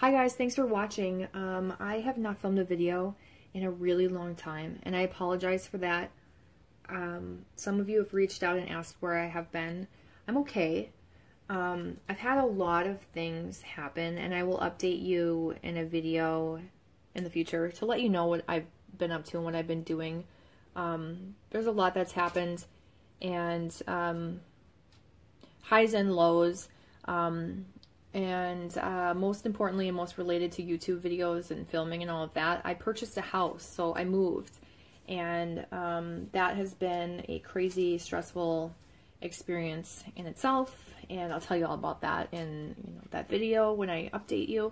Hi guys, thanks for watching. I have not filmed a video in a really long time, and I apologize for that. Some of you have reached out and asked where I have been. I'm okay. I've had a lot of things happen, and I will update you in a video in the future to let you know what I've been up to and what I've been doing. There's a lot that's happened, and highs and lows. Most importantly and most related to YouTube videos and filming and all of that, I purchased a house, so I moved, and that has been a crazy, stressful experience in itself, and I'll tell you all about that in that video when I update you.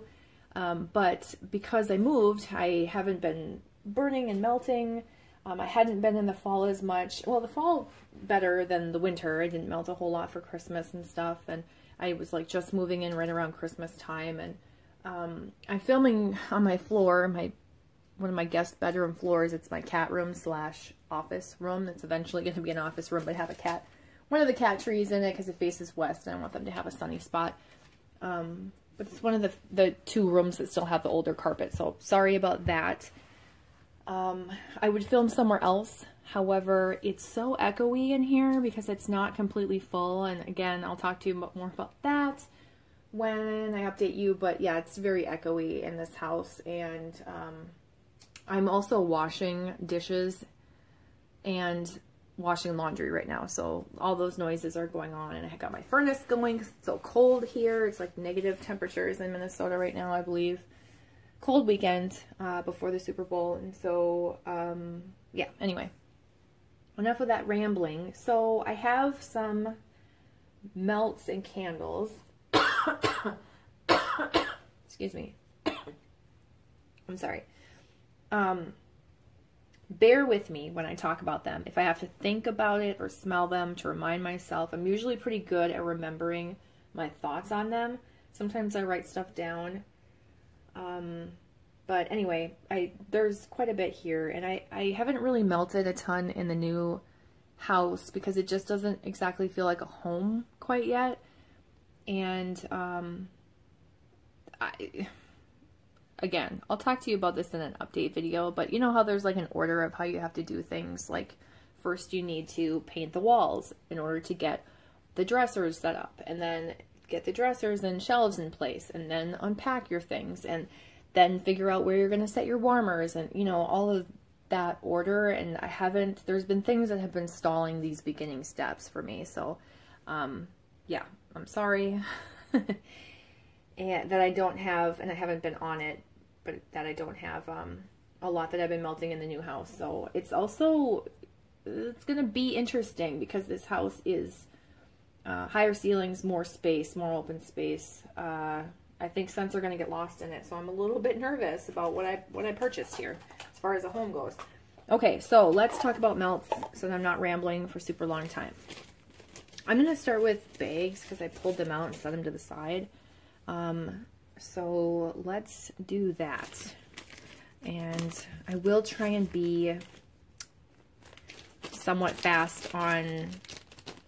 But because I moved, I haven't been burning and melting. I hadn't been in the fall as much. Well, the fall better than the winter. I didn't melt a whole lot for Christmas and stuff, and I was like just moving in right around Christmas time, and I'm filming on my floor, one of my guest bedroom floors. It's my cat room / office room. It's eventually going to be an office room, but have one of the cat trees in it because it faces west, and I want them to have a sunny spot. But it's one of the two rooms that still have the older carpet, so sorry about that. I would film somewhere else. However, it's so echoey in here because it's not completely full. And again, I'll talk to you more about that when I update you. But yeah, it's very echoey in this house. And I'm also washing dishes and washing laundry right now. So all those noises are going on. And I got my furnace going because it's so cold here. It's like negative temperatures in Minnesota right now, I believe. Cold weekend before the Super Bowl. And so, yeah, anyway. Enough of that rambling. So I have some melts and candles. Excuse me. I'm sorry. Bear with me when I talk about them. If I have to think about it or smell them to remind myself, I'm usually pretty good at remembering my thoughts on them. Sometimes I write stuff down. But anyway, there's quite a bit here, and I haven't really melted a ton in the new house because it just doesn't exactly feel like a home quite yet. And, again, I'll talk to you about this in an update video, but you know how there's like an order of how you have to do things. Like first you need to paint the walls in order to get the dressers set up, and then get the dressers and shelves in place, and then unpack your things, and then figure out where you're going to set your warmers, and all of that order. And there's been things that have been stalling these beginning steps for me. So, yeah, I'm sorry and that I don't have, and I haven't been on it, but that I don't have, a lot that I've been melting in the new house. So it's going to be interesting because this house is, higher ceilings, more space, more open space. I think scents are going to get lost in it, so I'm a little bit nervous about what I purchased here as far as the home goes. Okay, so let's talk about melts so that I'm not rambling for super long time. I'm going to start with bags because I pulled them out and set them to the side. So let's do that. And I will try and be somewhat fast on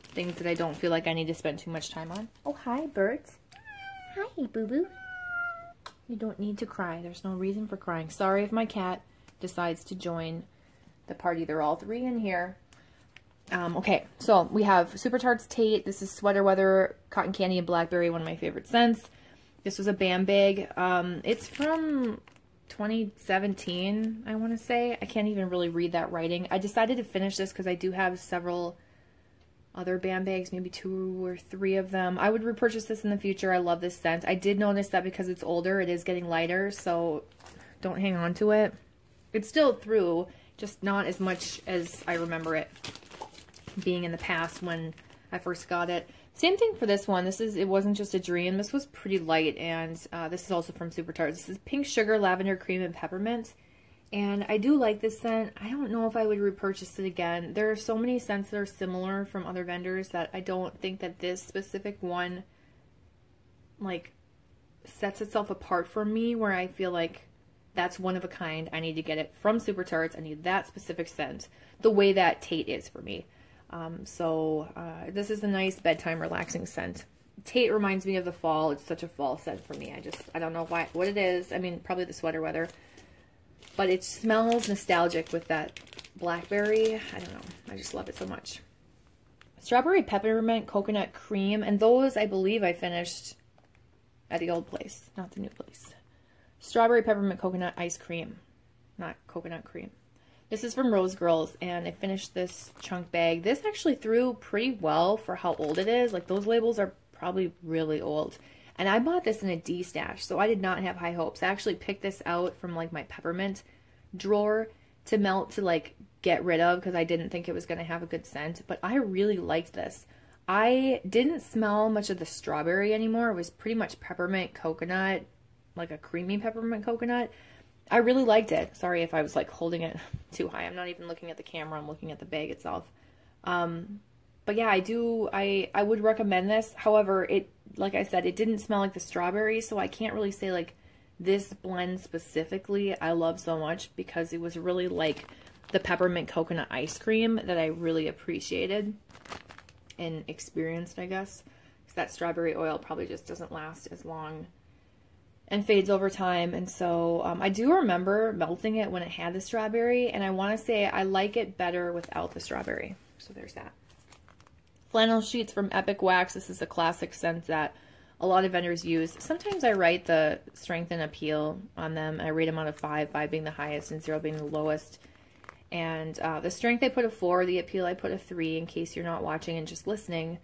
things that I don't feel like I need to spend too much time on. Oh, hi, Bert. Hi, boo-boo. You don't need to cry. There's no reason for crying. Sorry if my cat decides to join the party. They're all three in here. Okay, so we have Super Tarts Tate. This is Sweater Weather, Cotton Candy, and Blackberry, one of my favorite scents. This was a BAM bag. It's from 2017, I want to say. I can't even really read that writing. I decided to finish this because I do have several other BAM bags, maybe 2 or 3 of them. I would repurchase this in the future. I love this scent. I did notice that because it's older, it is getting lighter, so don't hang on to it. It's still through, just not as much as I remember it being in the past when I first got it. Same thing for this one. It wasn't just a dream. This was pretty light, and this is also from Super Tarts. This is Pink Sugar, Lavender Cream, and Peppermint. And I do like this scent. I don't know if I would repurchase it again. There are so many scents that are similar from other vendors that I don't think that this specific one, like, sets itself apart from me, where I feel like that's one of a kind. I need to get it from Super Tarts. I need that specific scent, the way that Tate is for me. This is a nice bedtime relaxing scent. Tate reminds me of the fall. It's such a fall scent for me. I don't know what it is. I mean, probably the sweater weather. But it smells nostalgic with that blackberry. I don't know. I just love it so much. Strawberry peppermint coconut cream. And those, I believe, I finished at the old place, not the new place. Strawberry peppermint coconut ice cream. Not coconut cream. This is from Rose Girls, and I finished this chunk bag. This actually threw pretty well for how old it is. Like, those labels are probably really old. And I bought this in a DESTASH, so I did not have high hopes. I actually picked this out from, like, my peppermint drawer to melt to, like, get rid of because I didn't think it was going to have a good scent. But I really liked this. I didn't smell much of the strawberry anymore. It was pretty much peppermint coconut, like a creamy peppermint coconut. I really liked it. Sorry if I was like holding it too high. I'm not even looking at the camera. I'm looking at the bag itself. But yeah, I would recommend this. However, like I said, it didn't smell like the strawberry, so I can't really say like this blend specifically I love so much because it was really like the peppermint coconut ice cream that I really appreciated and experienced, I guess. Because that strawberry oil probably just doesn't last as long and fades over time. And so I do remember melting it when it had the strawberry, and I want to say I like it better without the strawberry. So there's that. Flannel sheets from Epic Wax. This is a classic scent that a lot of vendors use. Sometimes I write the strength and appeal on them. I rate them out of 5, 5 being the highest and 0 being the lowest. And the strength I put a 4, the appeal I put a 3 in case you're not watching and just listening.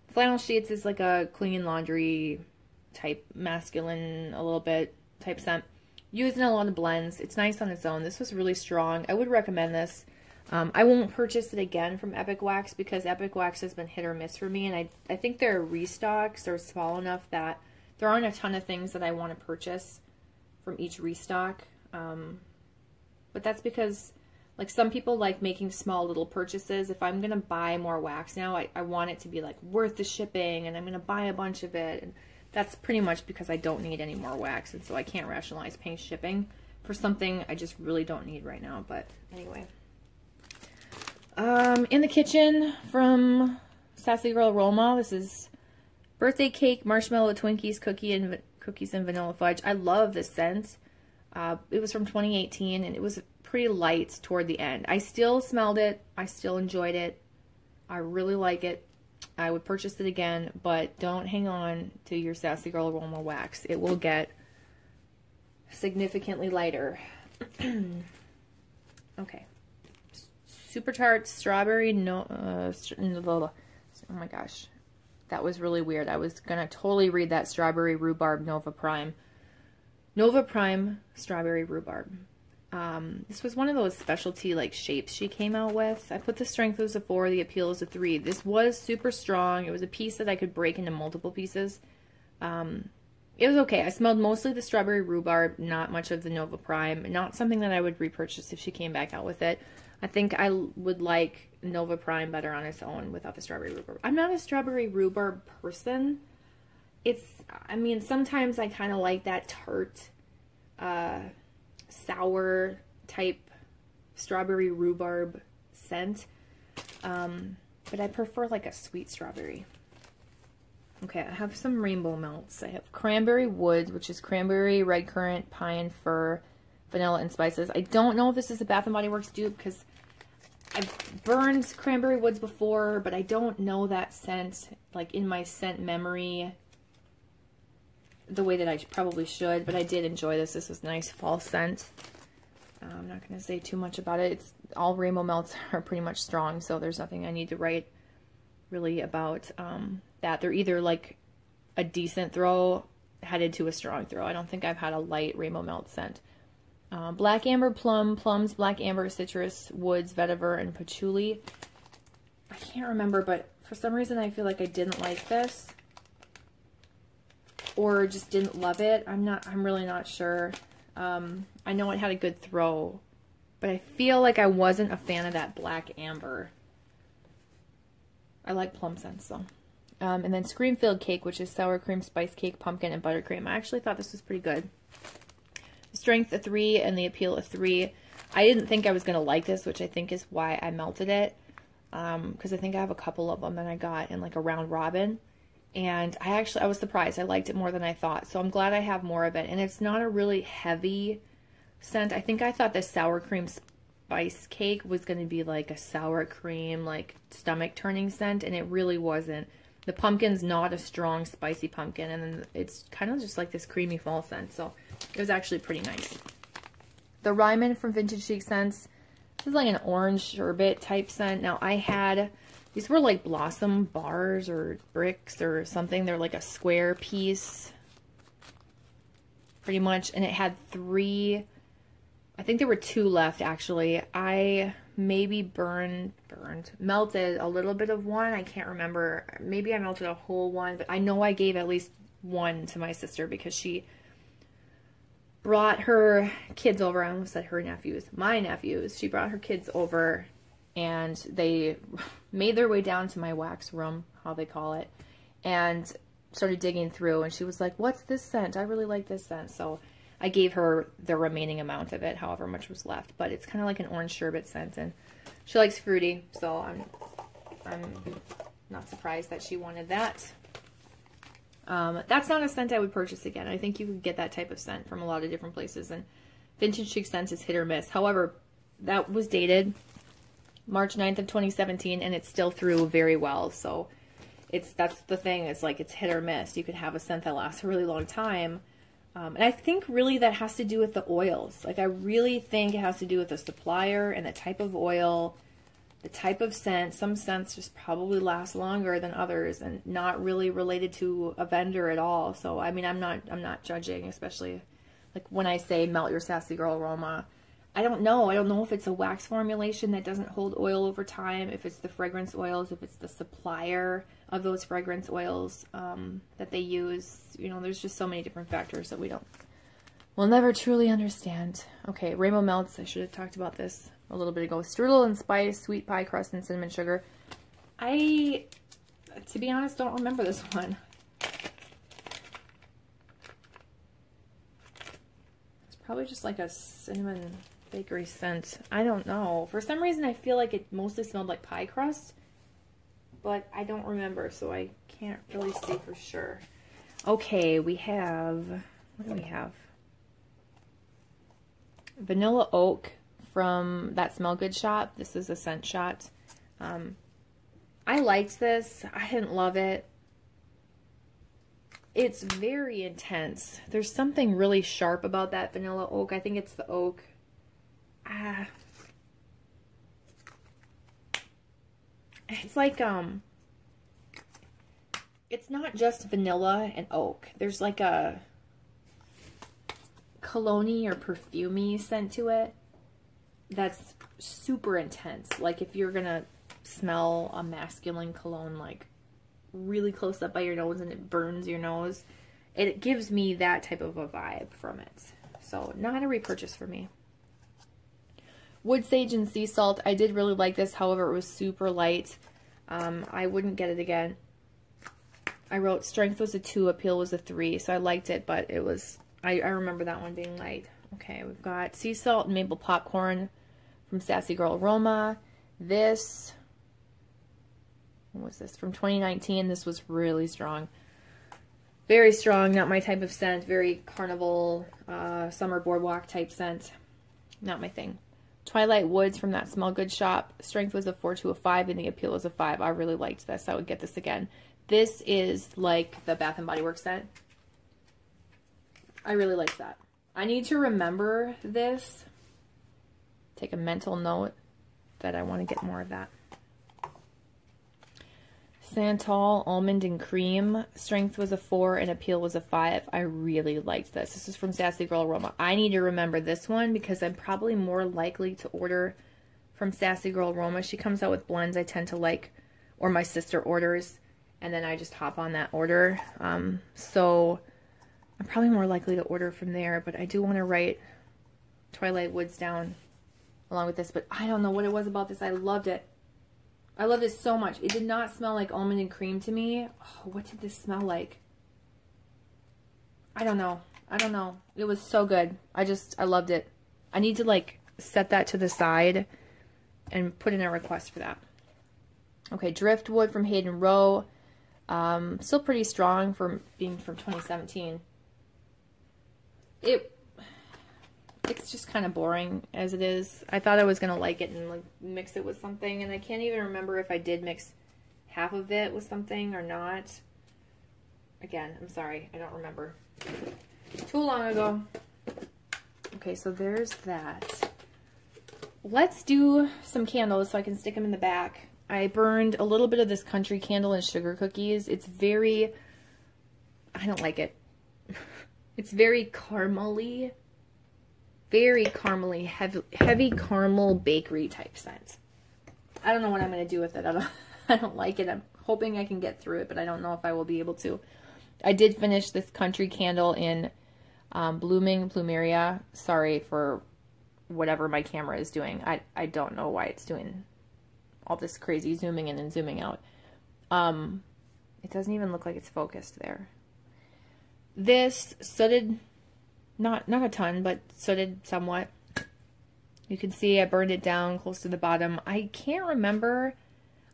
Flannel sheets is like a clean laundry type, masculine a little bit type scent. Used in a lot of blends. It's nice on its own. This was really strong. I would recommend this. I won't purchase it again from Epic Wax because Epic Wax has been hit or miss for me, and I think their restocks are small enough that there aren't a ton of things that I want to purchase from each restock. But that's because like some people like making small little purchases. If I'm going to buy more wax now, I want it to be like worth the shipping, and I'm going to buy a bunch of it. And that's pretty much because I don't need any more wax, and so I can't rationalize paying shipping for something I just really don't need right now. But anyway. In the kitchen from Sassy Girl Roma. This is birthday cake, marshmallow, Twinkies, cookies and vanilla fudge. I love this scent. It was from 2018, and it was pretty light toward the end. I still smelled it. I still enjoyed it. I really like it. I would purchase it again, but don't hang on to your Sassy Girl Aroma wax. It will get significantly lighter. Okay. Super Tart Strawberry, oh my gosh. That was really weird. I was going to totally read that Strawberry Rhubarb Nova Prime. Nova Prime Strawberry Rhubarb. This was one of those specialty like shapes she came out with. I put the strength as a 4, the appeal as a 3. This was super strong. It was a piece that I could break into multiple pieces. It was okay. I smelled mostly the Strawberry Rhubarb, not much of the Nova Prime. Not something that I would repurchase if she came back out with it. I think I would like Nova Prime better on its own without the Strawberry Rhubarb. I'm not a Strawberry Rhubarb person. I mean, sometimes I kind of like that tart, sour type strawberry rhubarb scent. But I prefer like a sweet strawberry. Okay, I have some rainbow melts. I have Cranberry Woods, which is cranberry, red currant, pine, fir, vanilla, and spices. I don't know if this is a Bath & Body Works dupe because I've burned Cranberry Woods before, but I don't know that scent, like in my scent memory, the way that I probably should, but I did enjoy this. This was a nice fall scent. I'm not going to say too much about it. All rainbow melts are pretty much strong, so there's nothing I need to write really about that. They're either like a decent throw headed to a strong throw. I don't think I've had a light rainbow melt scent. Black Amber Plum, Plums, Black Amber, Citrus, Woods, Vetiver, and Patchouli. I can't remember, but for some reason I feel like I didn't like this. Or just didn't love it. I'm really not sure. I know it had a good throw, but I feel like I wasn't a fan of that Black Amber. I like plum scents though. And then Scream-Filled Cake, which is sour cream, spice cake, pumpkin, and buttercream. I actually thought this was pretty good. Strength a 3 and the appeal a 3. I didn't think I was going to like this, which I think is why I melted it. Because I think I have a couple of them that I got in like a round robin. And I was surprised. I liked it more than I thought. So I'm glad I have more of it. And it's not a really heavy scent. I think I thought the sour cream spice cake was going to be like a sour cream, like stomach turning scent. And it really wasn't. The pumpkin's not a strong spicy pumpkin. And then it's kind of just like this creamy fall scent. So it was actually pretty nice. The Ryman from Vintage Chic Scents. This is like an orange sherbet type scent. Now I had... These were like blossom bars or bricks or something. They're like a square piece, pretty much. And it had 3, I think there were 2 left actually. I maybe melted a little bit of one. I can't remember. Maybe I melted a whole one, but I know I gave at least one to my sister because she brought her kids over. I almost said her nephews. My nephews. She brought her kids over. And they made their way down to my wax room, how they call it, and started digging through. And she was like, what's this scent? I really like this scent. So I gave her the remaining amount of it, however much was left. But it's kind of like an orange sherbet scent. And she likes fruity, so I'm not surprised that she wanted that. That's not a scent I would purchase again. I think you could get that type of scent from a lot of different places. And Vintage Chic Scents is hit or miss. However, that was dated March 9th of 2017, and it still threw very well. So that's the thing. It's like it's hit or miss. You could have a scent that lasts a really long time. And I think really that has to do with the oils. Like I really think it has to do with the supplier and the type of oil, the type of scent. Some scents just probably last longer than others and not really related to a vendor at all. So, I mean, I'm not judging, especially like when I say melt your Sassy Girl aroma. I don't know. I don't know if it's a wax formulation that doesn't hold oil over time, if it's the fragrance oils, if it's the supplier of those fragrance oils that they use. You know, there's just so many different factors that we'll never truly understand. Okay, Rainbow Melts. I should have talked about this a little bit ago. Strudel and spice, sweet pie crust, and cinnamon sugar. I, to be honest, don't remember this one. It's probably just like a cinnamon bakery scent. I don't know. For some reason, I feel like it mostly smelled like pie crust, but I don't remember, so I can't really say for sure. Okay, we have, what do we have? Vanilla Oak from that Smell Good shop. This is a scent shot. I liked this. I didn't love it. It's very intense. There's something really sharp about that Vanilla Oak. I think it's the oak. It's like, it's not just vanilla and oak. There's like a cologne-y or perfumey scent to it that's super intense. Like if you're gonna smell a masculine cologne like really close up by your nose and it burns your nose, it gives me that type of a vibe from it. So not a repurchase for me. Wood Sage and Sea Salt. I did really like this. However, it was super light. I wouldn't get it again. I wrote strength was a 2, appeal was a 3. So I liked it, but it was, I remember that one being light. Okay, we've got Sea Salt and Maple Popcorn from Sassy Girl Aroma. This, what was this? From 2019. This was really strong. Very strong. Not my type of scent. Very carnival, summer boardwalk type scent. Not my thing. Twilight Woods from that Smell Good shop. Strength was a 4 to a 5, and the appeal was a 5. I really liked this. I would get this again. This is like the Bath & Body Works scent. I really like that. I need to remember this. Take a mental note that I want to get more of that. Santal Almond and Cream. Strength was a 4 and appeal was a 5. I really liked this. This is from Sassy Girl Aroma. I need to remember this one because I'm probably more likely to order from Sassy Girl Aroma. She comes out with blends I tend to like, or my sister orders, and then I just hop on that order. So I'm probably more likely to order from there, but I do want to write Twilight Woods down along with this, but I don't know what it was about this. I loved it. I love this so much. It did not smell like almond and cream to me. Oh, what did this smell like? I don't know. I don't know. It was so good. I loved it. I need to like set that to the side and put in a request for that. Okay, Driftwood from Hayden Row. Still pretty strong for being from 2017. It's just kind of boring as it is. I thought I was going to like it and like mix it with something, and I can't even remember if I did mix half of it with something or not. Again, I'm sorry, I don't remember. Too long ago. Okay, so there's that. Let's do some candles so I can stick them in the back. I burned a little bit of this country candle and sugar cookies. It's very, I don't like it. It's very caramely, heavy caramel bakery type scent. I don't know what I'm going to do with it. I don't like it. I'm hoping I can get through it, but I don't know if I will be able to. I did finish this country candle in Blooming Plumeria. Sorry for whatever my camera is doing. I don't know why it's doing all this crazy zooming in and zooming out. It doesn't even look like it's focused there. This sooted, not a ton, but sooted somewhat. You can see I burned it down close to the bottom. I can't remember.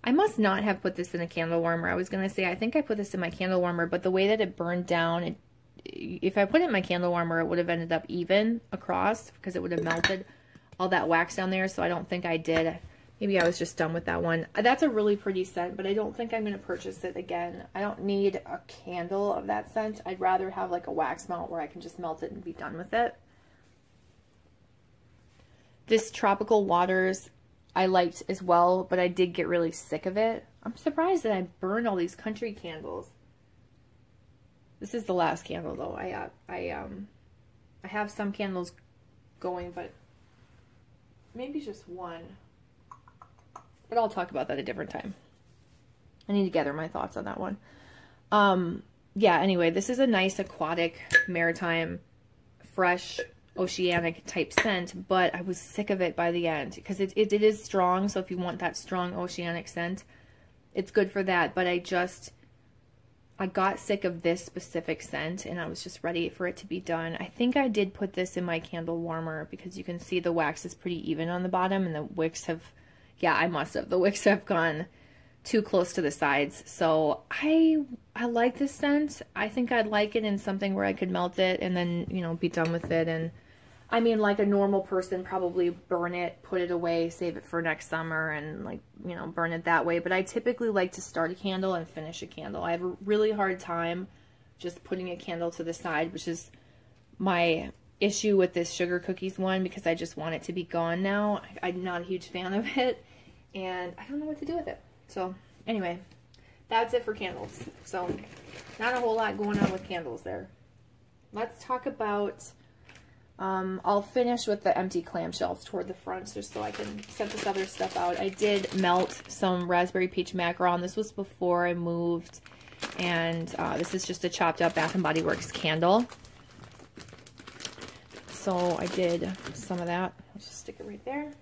I must not have put this in a candle warmer. I was going to say, I think I put this in my candle warmer, but the way that it burned down, if I put it in my candle warmer, it would have ended up even across because it would have melted all that wax down there. So I don't think I did. Maybe I was just done with that one. That's a really pretty scent, but I don't think I'm going to purchase it again. I don't need a candle of that scent. I'd rather have like a wax melt where I can just melt it and be done with it. This Tropical Waters I liked as well, but I did get really sick of it. I'm surprised that I burned all these country candles. This is the last candle though. I have some candles going, but maybe just one. But I'll talk about that a different time. I need to gather my thoughts on that one. Yeah, anyway, this is a nice aquatic, maritime, fresh, oceanic type scent, but I was sick of it by the end because it is strong. So if you want that strong oceanic scent, it's good for that. But I got sick of this specific scent and I was just ready for it to be done. I think I did put this in my candle warmer because you can see the wax is pretty even on the bottom and the wicks have, yeah, I must have. The wicks have gone too close to the sides. So I like this scent. I think I'd like it in something where I could melt it and then, you know, be done with it. And I mean, like a normal person, probably burn it, put it away, save it for next summer and like, you know, burn it that way. But I typically like to start a candle and finish a candle. I have a really hard time just putting a candle to the side, which is my issue with this sugar cookies one because I just want it to be gone now. I'm not a huge fan of it and I don't know what to do with it. So anyway, that's it for candles. So not a whole lot going on with candles there. Let's talk about, I'll finish with the empty clamshells toward the front just so I can set this other stuff out. I did melt some raspberry peach macaron. This was before I moved. And this is just a chopped up Bath & Body Works candle. So I did some of that. I'll just stick it right there.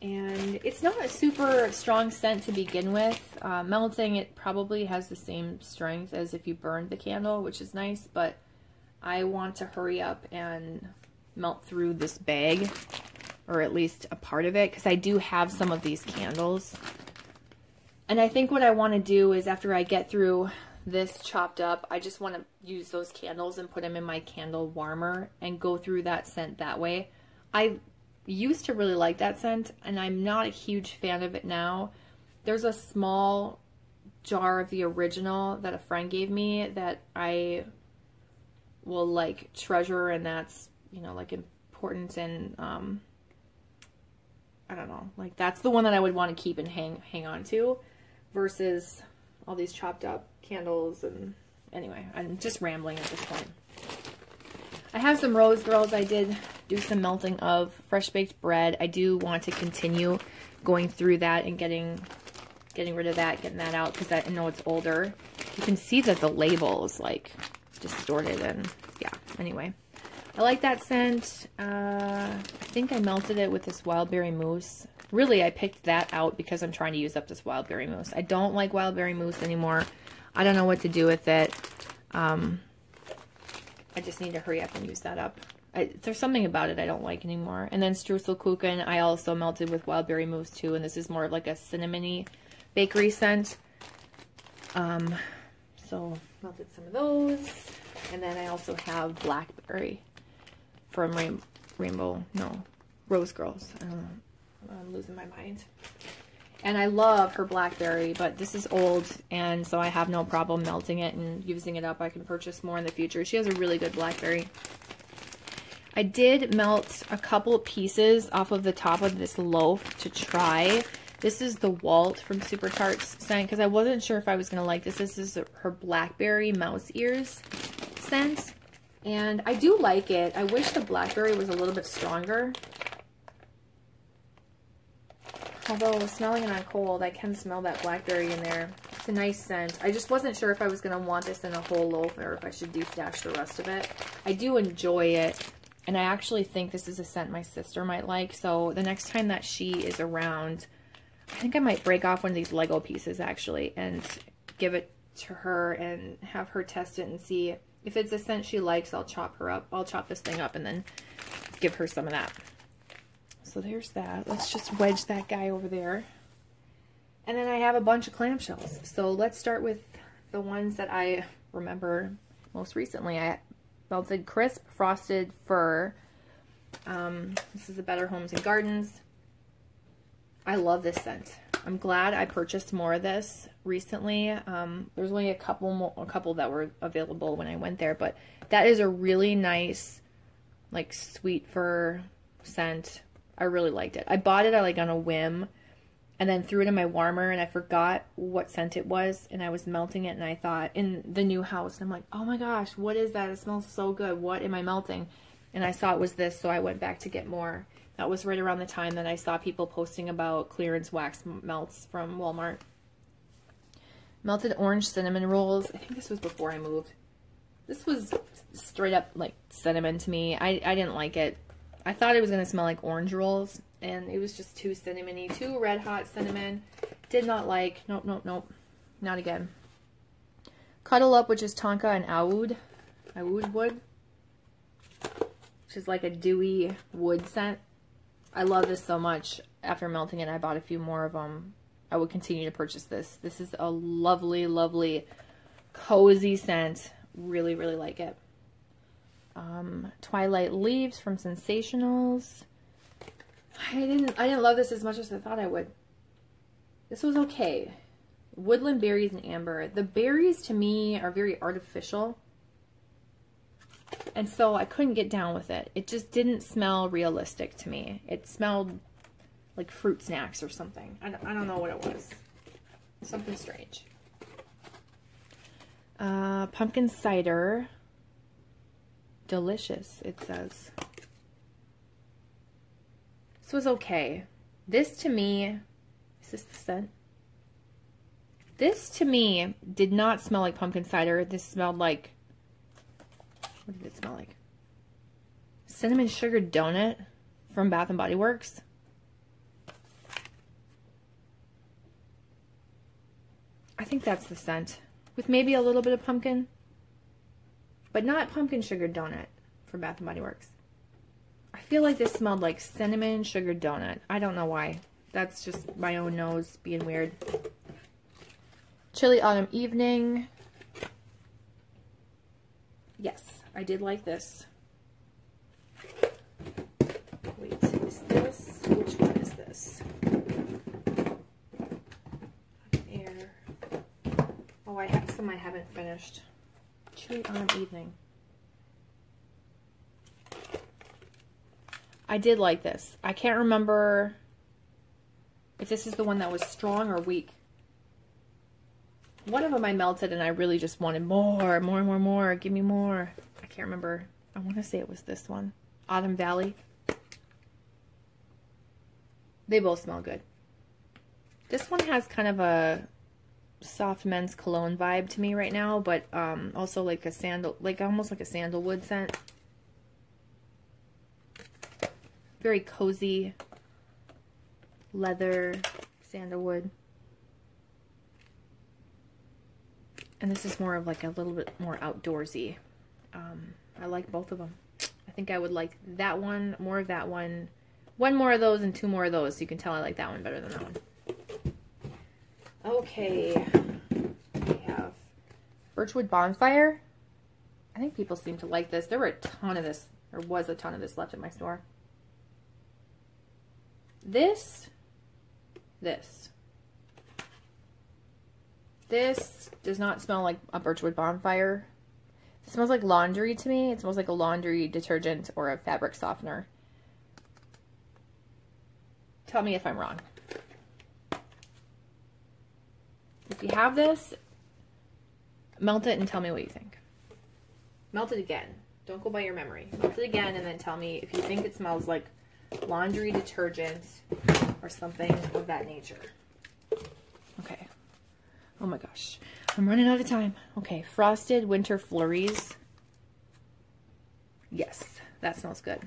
And it's not a super strong scent to begin with. Melting, it probably has the same strength as if you burned the candle, which is nice, but I want to hurry up and melt through this bag, or at least a part of it, because I do have some of these candles. And I think what I want to do is after I get through this chopped up, I just want to use those candles and put them in my candle warmer and go through that scent that way. I used to really like that scent and I'm not a huge fan of it now. There's a small jar of the original that a friend gave me that I will like treasure, and that's, you know, like important, and I don't know, like that's the one that I would want to keep and hang on to versus all these chopped up candles. And anyway, I'm just rambling at this point. I have some Rose Girls. I did do some melting of fresh baked bread. I do want to continue going through that and getting rid of that, getting that out, because I know it's older. You can see that the label is like distorted, and yeah, anyway. I like that scent. I think I melted it with this Wild Berry Mousse. Really, I picked that out because I'm trying to use up this Wild Berry Mousse. I don't like Wild Berry Mousse anymore. I don't know what to do with it. I just need to hurry up and use that up. There's something about it I don't like anymore. And then Streuselkuchen, I also melted with Wild Berry Mousse too, and this is more of like a cinnamony bakery scent. So melted some of those. And then I also have blackberry from Rose Girls. I don't know. I'm losing my mind. And I love her blackberry, but this is old, and so I have no problem melting it and using it up. I can purchase more in the future. She has a really good blackberry. I did melt a couple of pieces off of the top of this loaf to try. This is the Walt from Super Tarts scent, because I wasn't sure if I was going to like this. This is her blackberry mouse ears scent, and I do like it. I wish the blackberry was a little bit stronger. Although smelling it on cold, I can smell that blackberry in there. It's a nice scent. I just wasn't sure if I was going to want this in a whole loaf or if I should de-stash the rest of it. I do enjoy it, and I actually think this is a scent my sister might like. So the next time that she is around, I think I might break off one of these Lego pieces actually and give it to her and have her test it and see if it's a scent she likes. I'll chop her up. I'll chop this thing up and then give her some of that. So there's that. Let's just wedge that guy over there. And then I have a bunch of clamshells. So let's start with the ones that I remember most recently. I melted crisp frosted fir. This is the Better Homes and Gardens. I love this scent. I'm glad I purchased more of this recently. There's only a couple that were available when I went there, but that is a really nice, like, sweet fir scent. I really liked it. I bought it on a whim and then threw it in my warmer, and I forgot what scent it was, and I was melting it, and I thought, in the new house, I'm like, oh my gosh, what is that? It smells so good. What am I melting? And I saw it was this, so I went back to get more. That was right around the time that I saw people posting about clearance wax melts from Walmart. Melted orange cinnamon rolls. I think this was before I moved. This was straight up like cinnamon to me. I didn't like it. I thought it was going to smell like orange rolls, and it was just too cinnamony, too red hot cinnamon. Did not like. Nope, nope, nope. Not again. Cuddle Up, which is tonka and oud wood, which is like a dewy wood scent. I love this so much. After melting it, I bought a few more of them. I would continue to purchase this. This is a lovely, lovely, cozy scent. Really, really like it. Twilight Leaves from Sensationals. I didn't love this as much as I thought I would. This was okay. Woodland Berries and Amber. The berries to me are very artificial, and so I couldn't get down with it. It just didn't smell realistic to me. It smelled like fruit snacks or something. I don't know what it was. Something strange. Pumpkin cider. Delicious, it says. This was okay. This to me, is this the scent? This to me did not smell like pumpkin cider. This smelled like, what did it smell like? Cinnamon Sugar Donut from Bath and Body Works. I think that's the scent, with maybe a little bit of pumpkin. But not Pumpkin Sugar Donut from Bath & Body Works. I feel like this smelled like Cinnamon Sugar Donut. I don't know why. That's just my own nose being weird. Chilly Autumn Evening. Yes, I did like this. Wait, is this? Which one is this? Air. Oh, I have some I haven't finished. Chilly Autumn Evening. I did like this. I can't remember if this is the one that was strong or weak. One of them I melted and I really just wanted more. Give me more. I can't remember. I want to say it was this one. Autumn Valley. They both smell good. This one has kind of a soft men's cologne vibe to me right now, but also like a almost like a sandalwood scent. Very cozy leather sandalwood. And this is more of like a little bit more outdoorsy. I like both of them. I think I would like that one, more of that one, one more of those and two more of those, so you can tell I like that one better than that one. Okay, I Birchwood Bonfire. I think people seem to like this. There were a ton of this, or was a ton of this left at my store. This does not smell like a Birchwood Bonfire. It smells like laundry to me. It smells like a laundry detergent or a fabric softener. Tell me if I'm wrong. If you have this, melt it and tell me what you think. Melt it again. Don't go by your memory. Melt it again and then tell me if you think it smells like laundry detergent or something of that nature. Okay. Oh my gosh. I'm running out of time. Okay. Frosted Winter Flurries. Yes. That smells good.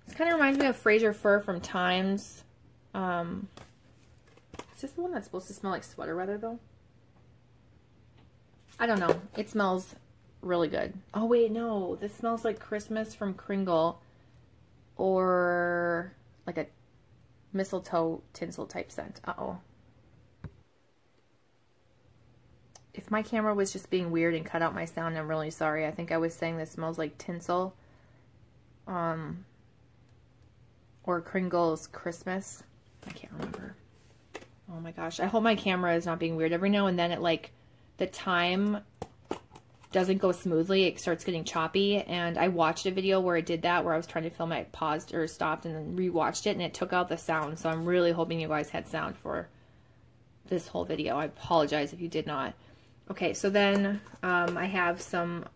This kind of reminds me of Fraser Fur from Times. Is this the one that's supposed to smell like sweater weather though? I don't know. It smells really good. Oh wait, no. This smells like Christmas from Kringle or like a mistletoe tinsel type scent. Uh-oh. If my camera was just being weird and cut out my sound, I'm really sorry. I think I was saying this smells like tinsel. Or Kringle's Christmas. I can't remember. Oh my gosh. I hope my camera is not being weird. Every now and then it like, the time doesn't go smoothly. It starts getting choppy. And I watched a video where it did that, where I was trying to film it, I paused or stopped and then rewatched it and it took out the sound. So I'm really hoping you guys had sound for this whole video. I apologize if you did not. Okay, so then I have some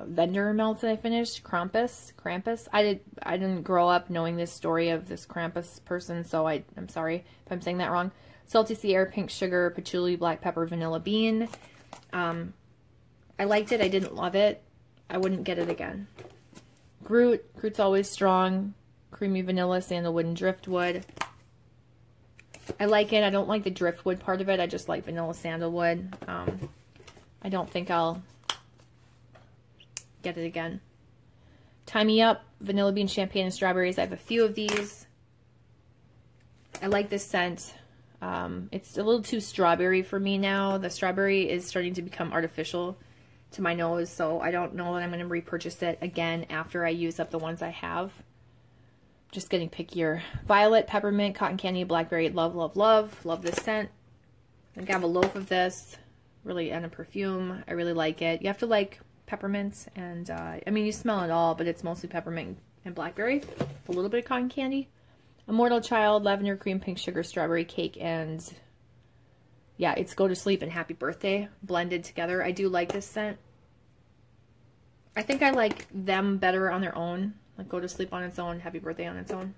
vendor melts that I finished. Krampus. I didn't grow up knowing this story of this Krampus person, so I'm sorry if I'm saying that wrong. Salty Sea Air, pink sugar, patchouli, black pepper, vanilla bean. I liked it. I didn't love it. I wouldn't get it again. Groot's always strong. Creamy vanilla, sandalwood, and driftwood. I like it. I don't like the driftwood part of it. I just like vanilla sandalwood. I don't think I'll get it again. Tie Me Up, vanilla bean, champagne, and strawberries. I have a few of these. I like this scent. It's a little too strawberry for me now. The strawberry is starting to become artificial to my nose, so I don't know that I'm going to repurchase it again after I use up the ones I have. Just getting pickier. Violet, peppermint, cotton candy, blackberry. Love, love, love. Love this scent. I have a loaf of this. Really, and a perfume. I really like it. You have to like peppermint, and I mean, you smell it all, but it's mostly peppermint and blackberry. A little bit of cotton candy. Immortal Child, lavender, cream, pink sugar, strawberry cake, and yeah, it's Go to Sleep and Happy Birthday blended together. I do like this scent. I think I like them better on their own. Like Go to Sleep on its own, Happy Birthday on its own.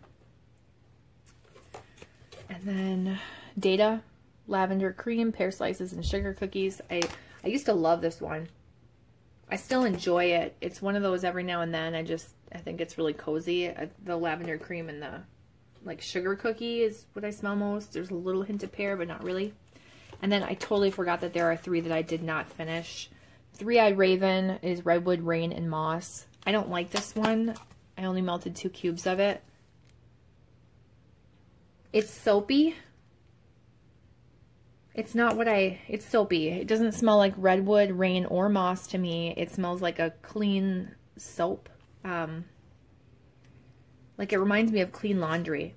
And then Data, lavender cream, pear slices, and sugar cookies. I used to love this one. I still enjoy it. It's one of those every now and then. I think it's really cozy. The lavender cream and the like sugar cookie is what I smell most. There's a little hint of pear, but not really. And then I totally forgot that there are 3 that I did not finish. Three-Eyed Raven is Redwood, Rain, and Moss. I don't like this one. I only melted 2 cubes of it. It's soapy. It's not what it's soapy. It doesn't smell like Redwood, Rain, or Moss to me. It smells like a clean soap. Like it reminds me of clean laundry.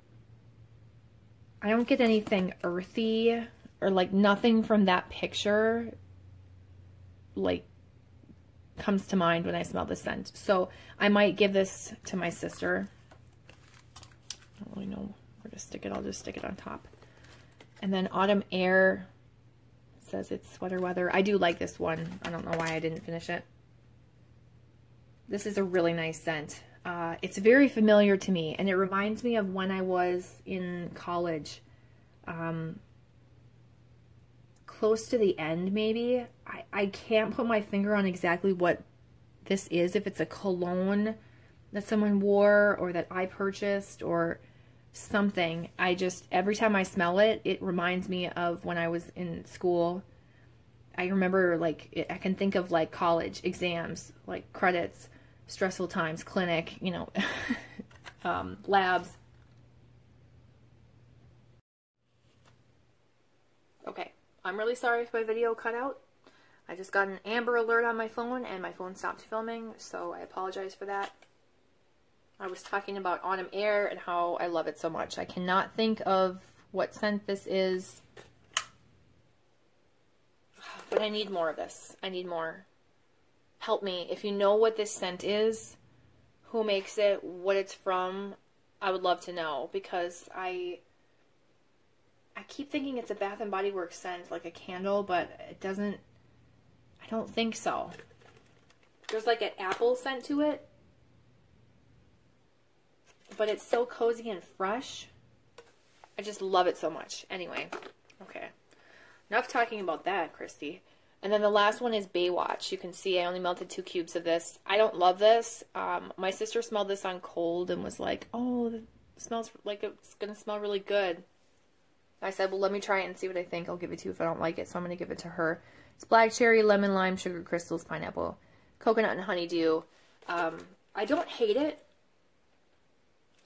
I don't get anything earthy or like nothing from that picture like comes to mind when I smell the scent. So I might give this to my sister. I don't really know where to stick it. I'll just stick it on top. And then Autumn Air, it says it's sweater weather. I do like this one. I don't know why I didn't finish it. This is a really nice scent. It's very familiar to me, and it reminds me of when I was in college. Close to the end, maybe. I can't put my finger on exactly what this is, if it's a cologne that someone wore or that I purchased or something. Every time I smell it, it reminds me of when I was in school. I remember, like, I can think of, like, college, exams, like, credits, stressful times, clinic, you know, labs. Okay, I'm really sorry if my video cut out. I just got an Amber Alert on my phone, and my phone stopped filming, so I apologize for that. I was talking about Autumn Air and how I love it so much. I cannot think of what scent this is, but I need more of this. I need more. Help me. If you know what this scent is, who makes it, what it's from, I would love to know, because I keep thinking it's a Bath & Body Works scent, like a candle, but it doesn't, I don't think so. There's like an apple scent to it, but it's so cozy and fresh. I just love it so much. Anyway, okay. Enough talking about that, Christy. And then the last one is Baywatch. You can see I only melted 2 cubes of this. I don't love this. My sister smelled this on cold and was like, oh, it smells like it's going to smell really good. I said, well, let me try it and see what I think. I'll give it to you if I don't like it, so I'm going to give it to her. It's black cherry, lemon, lime, sugar crystals, pineapple, coconut, and honeydew. I don't hate it.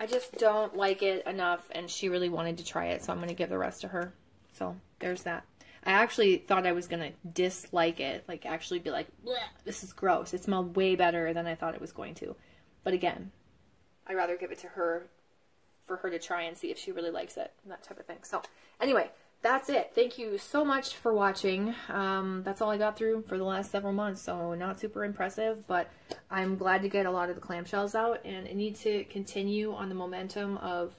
I just don't like it enough, and she really wanted to try it, so I'm going to give the rest to her. So there's that. I actually thought I was going to dislike it, like actually be like, bleh, this is gross. It smelled way better than I thought it was going to. But again, I'd rather give it to her for her to try and see if she really likes it, and that type of thing. So anyway, that's it. Thank you so much for watching. That's all I got through for the last several months, so not super impressive, but I'm glad to get a lot of the clamshells out, and I need to continue on the momentum of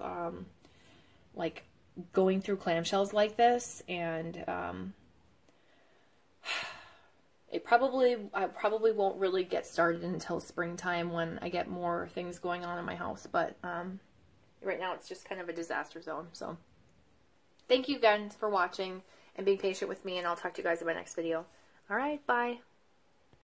like going through clamshells like this, and I probably won't really get started until springtime when I get more things going on in my house, but right now it's just kind of a disaster zone. So thank you again for watching and being patient with me, and I'll talk to you guys in my next video. All right, bye.